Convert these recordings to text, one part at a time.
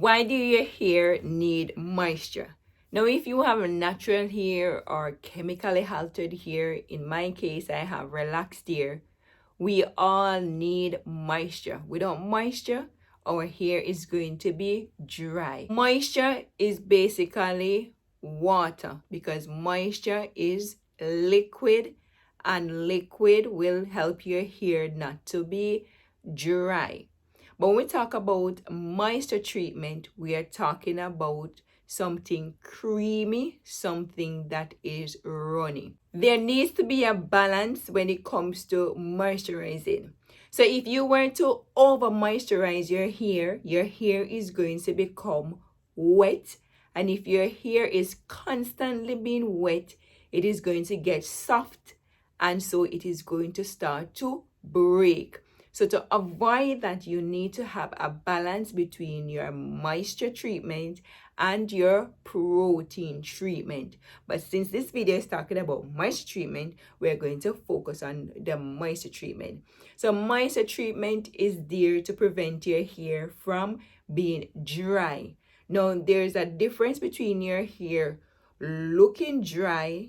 Why do your hair need moisture? Now, if you have a natural hair or chemically altered hair, in my case, I have relaxed hair, we all need moisture. Without moisture, our hair is going to be dry. Moisture is basically water because moisture is liquid and liquid will help your hair not to be dry. But when we talk about moisture treatment, we are talking about something creamy, something that is runny. There needs to be a balance when it comes to moisturizing. So if you were to over moisturize your hair is going to become wet. And if your hair is constantly being wet, it is going to get soft. And so it is going to start to break. So to avoid that, you need to have a balance between your moisture treatment and your protein treatment. But since this video is talking about moisture treatment, we're going to focus on the moisture treatment. So moisture treatment is there to prevent your hair from being dry. Now, there's a difference between your hair looking dry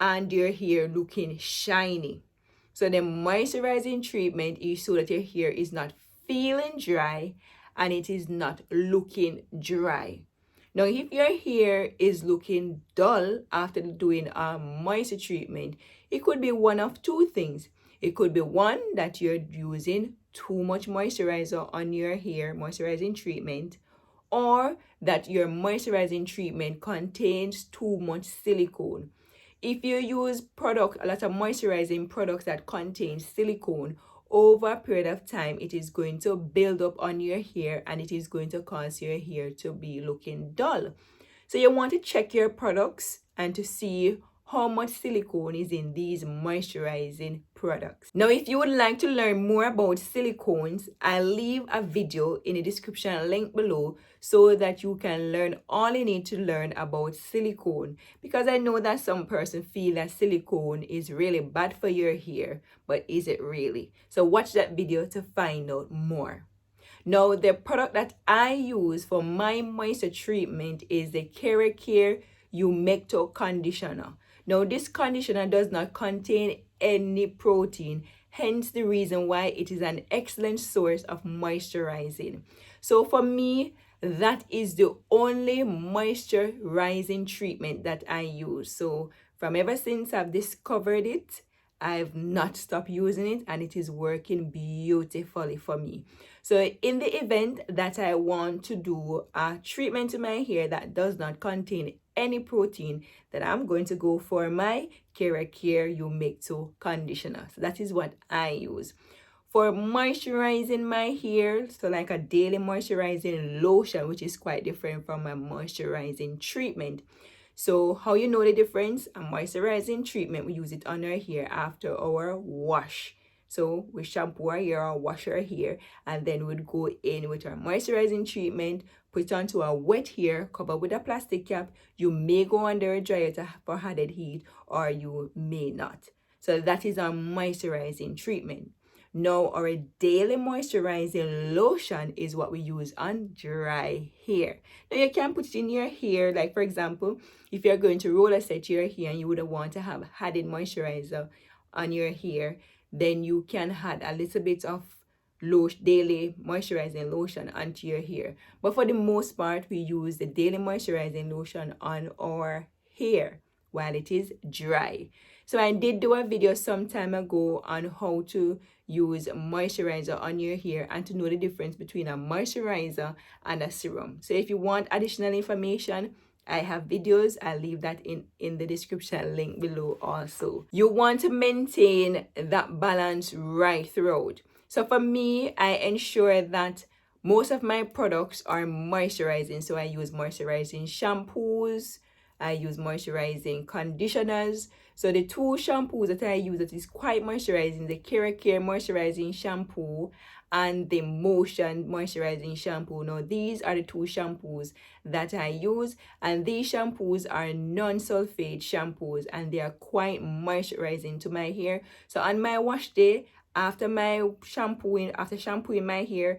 and your hair looking shiny. So the moisturizing treatment is so that your hair is not feeling dry and it is not looking dry. Now, if your hair is looking dull after doing a moisture treatment, it could be one of two things. It could be one, that you're using too much moisturizer on your hair, moisturizing treatment, or that your moisturizing treatment contains too much silicone. If you use a lot of moisturizing products that contain silicone, over a period of time, it is going to build up on your hair and it is going to cause your hair to be looking dull. So you want to check your products and to see how much silicone is in these moisturizing products. Now, if you would like to learn more about silicones, I'll leave a video in the description link below so that you can learn all you need to learn about silicone. Because I know that some person feel that silicone is really bad for your hair, but is it really? So watch that video to find out more. Now, the product that I use for my moisture treatment is the keratin Humecto conditioner. Now, this conditioner does not contain any protein, hence the reason why it is an excellent source of moisturizing. So for me, that is the only moisturizing treatment that I use. So from ever since I've discovered it, I've not stopped using it and it is working beautifully for me. So in the event that I want to do a treatment to my hair that does not contain any protein, then I'm going to go for my keratin Humecto conditioner. So that is what I use. For moisturizing my hair, so like a daily moisturizing lotion, which is quite different from a moisturizing treatment. So how you know the difference? A moisturizing treatment, we use it on our hair after our wash. So we shampoo our hair or wash our hair, and then we'd go in with our moisturizing treatment, put it onto our wet hair, cover with a plastic cap. You may go under a dryer for added heat, or you may not. So that is our moisturizing treatment. Now, our daily moisturizing lotion is what we use on dry hair. Now, you can put it in your hair, like for example, if you're going to roller set your hair and you would want to have added moisturizer on your hair, then you can add a little bit of daily moisturizing lotion onto your hair. But for the most part, we use the daily moisturizing lotion on our hair while it is dry. So I did do a video some time ago on how to use moisturizer on your hair and to know the difference between a moisturizer and a serum. So if you want additional information, I have videos. I'll leave that in the description link below also. You want to maintain that balance right throughout. So for me, I ensure that most of my products are moisturizing. So I use moisturizing shampoos, I use moisturizing conditioners. So the two shampoos that I use that is quite moisturizing, the keratin moisturizing shampoo and the Motion moisturizing shampoo. Now these are the two shampoos that I use, and these shampoos are non-sulfate shampoos and they are quite moisturizing to my hair. So on my wash day, after shampooing my hair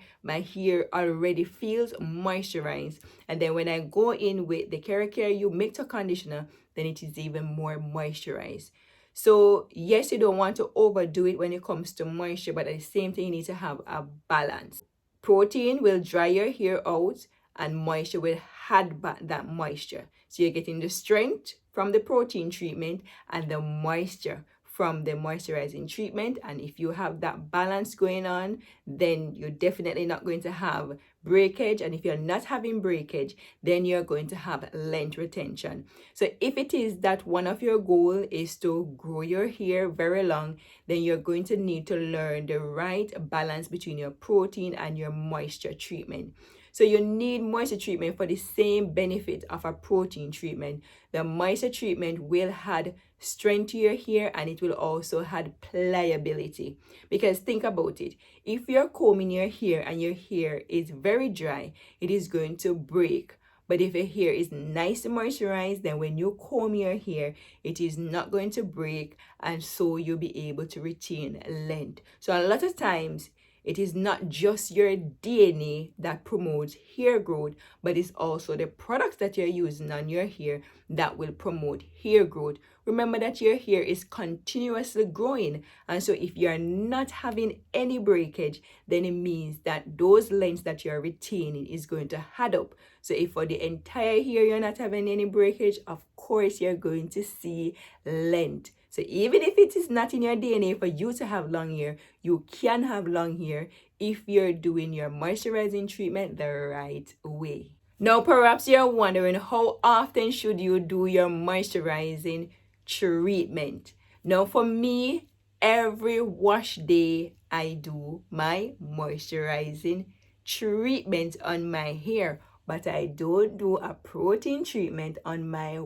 already feels moisturized. And then when I go in with the keratin mixture conditioner, then it is even more moisturized. So yes, you don't want to overdo it when it comes to moisture, but at the same time, you need to have a balance. Protein will dry your hair out, and moisture will add back that moisture. So you're getting the strength from the protein treatment and the moisture from the moisturizing treatment. And if you have that balance going on, then you're definitely not going to have breakage. And if you're not having breakage, then you're going to have length retention. So if it is that one of your goals is to grow your hair very long, then you're going to need to learn the right balance between your protein and your moisture treatment. So you need moisture treatment for the same benefit of a protein treatment. The moisture treatment will add strength to your hair, and it will also add pliability. Because think about it, if you're combing your hair and your hair is very dry, it is going to break. But if your hair is nice and moisturized, then when you comb your hair, it is not going to break, and so you'll be able to retain length. So a lot of times, it is not just your DNA that promotes hair growth, but it's also the products that you're using on your hair that will promote hair growth. Remember that your hair is continuously growing, and so if you're not having any breakage, then it means that those lengths that you're retaining is going to add up. So if for the entire hair you're not having any breakage, of course you're going to see length. So even if it is not in your DNA for you to have long hair, you can have long hair if you're doing your moisturizing treatment the right way. Now, perhaps you're wondering, how often should you do your moisturizing treatment? Now, for me, every wash day, I do my moisturizing treatment on my hair, but I don't do a protein treatment on my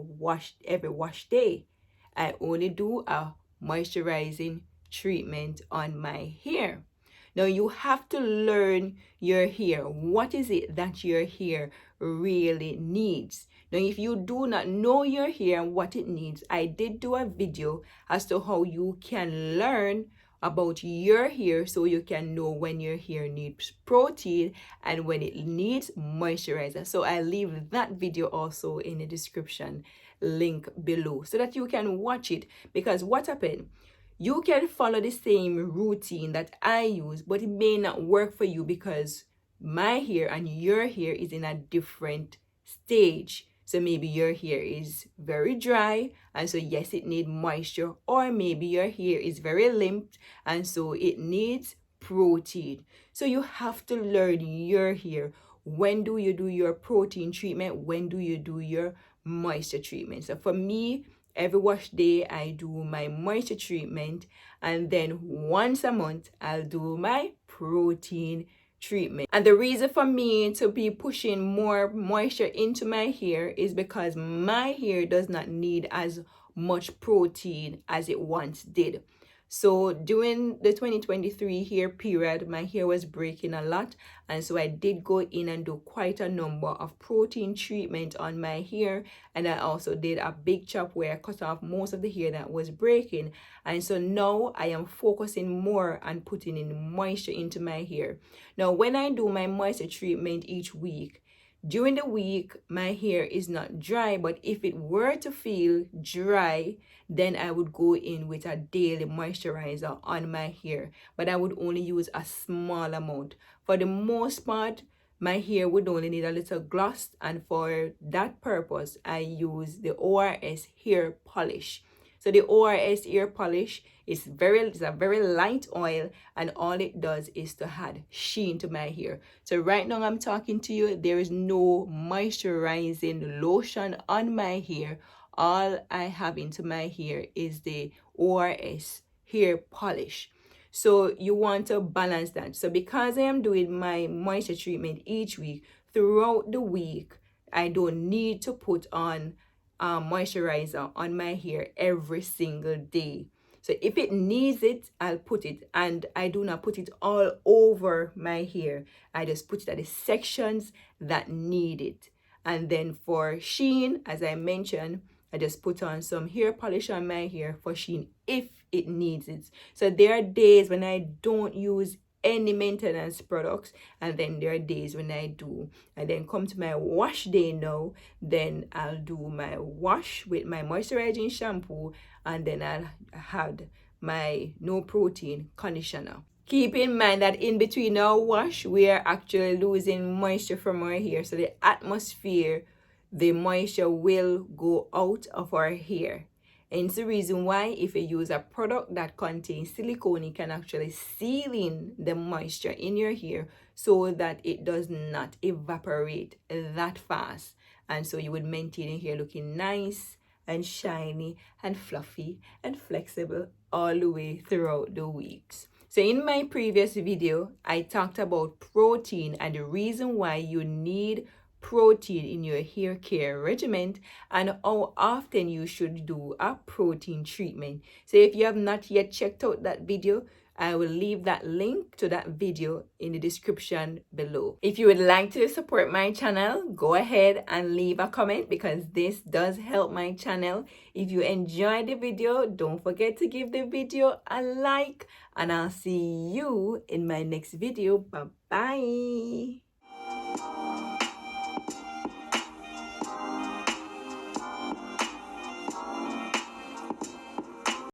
every wash day. I only do a moisturizing treatment on my hair. Now you have to learn your hair. What is it that your hair really needs? Now if you do not know your hair and what it needs, I did do a video as to how you can learn about your hair so you can know when your hair needs protein and when it needs moisturizer. So I leave that video also in the description link below so that you can watch it, because what happened, you can follow the same routine that I use, but it may not work for you because my hair and your hair is in a different stage. So maybe your hair is very dry, and so yes, it needs moisture, or maybe your hair is very limp, and so it needs protein. So you have to learn your hair. When do you do your protein treatment? When do you do your moisture treatment? So for me, every wash day I do my moisture treatment, and then once a month I'll do my protein treatment. And the reason for me to be pushing more moisture into my hair is because my hair does not need as much protein as it once did. So during the 2023 hair period, my hair was breaking a lot, and so I did go in and do quite a number of protein treatment on my hair, and I also did a big chop where I cut off most of the hair that was breaking. And so now I am focusing more on putting in moisture into my hair. Now when I do my moisture treatment each week, during the week, my hair is not dry, but if it were to feel dry, then I would go in with a daily moisturizer on my hair, but I would only use a small amount. For the most part, my hair would only need a little gloss, and for that purpose, I use the ORS hair polish. So the ORS hair polish is a very light oil, and all it does is to add sheen to my hair. So right now I'm talking to you, there is no moisturizing lotion on my hair. All I have into my hair is the ORS hair polish. So you want to balance that. So because I am doing my moisture treatment each week, throughout the week, I don't need to put on moisturizer on my hair every single day. So if it needs it, I'll put it, and I do not put it all over my hair. I just put it at the sections that need it. And then for sheen, as I mentioned, I just put on some hair polish on my hair for sheen if it needs it. So there are days when I don't use any maintenance products, and then there are days when I do. And then come to my wash day now, then I'll do my wash with my moisturizing shampoo, and then I'll have my no protein conditioner. Keep in mind that in between our wash, we are actually losing moisture from our hair. So the atmosphere, the moisture will go out of our hair. And it's the reason why if you use a product that contains silicone, it can actually seal in the moisture in your hair so that it does not evaporate that fast. And so you would maintain your hair looking nice and shiny and fluffy and flexible all the way throughout the weeks. So in my previous video, I talked about protein and the reason why you need protein in your hair care regimen and how often you should do a protein treatment. So if you have not yet checked out that video, I will leave that link to that video in the description below. If you would like to support my channel, go ahead and leave a comment because this does help my channel. If you enjoyed the video, don't forget to give the video a like, and I'll see you in my next video. Bye-bye.